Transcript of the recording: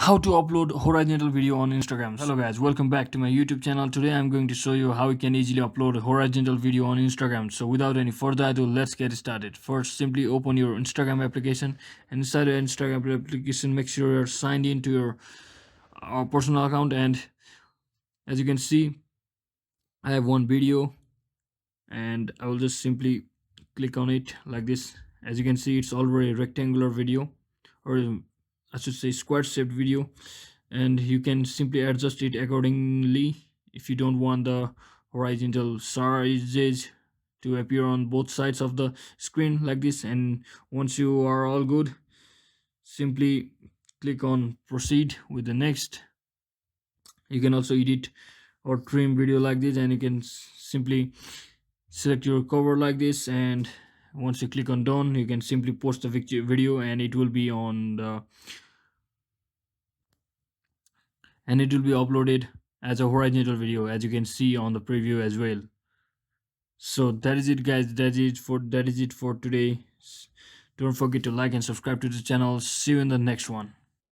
How to upload horizontal video on Instagram. Hello guys, welcome back to my YouTube channel. Today I'm going to show you how you can easily upload horizontal video on Instagram. So without any further ado, let's get started. First, simply open your Instagram application, and inside your Instagram application, make sure you're signed into your personal account. And as you can see, I have one video, and I will just simply click on it like this. As you can see, it's already a rectangular video, or I should say square shaped video, and you can simply adjust it accordingly if you don't want the horizontal sizes to appear on both sides of the screen like this. And once you are all good, simply click on proceed with the next. You can also edit or trim video like this, and you can simply select your cover like this. And once you click on done, you can simply post the video, and it will be on the and it will be uploaded as a horizontal video, as you can see on the preview as well. So that is it guys, that is it for today. Don't forget to like and subscribe to the channel. See you in the next one.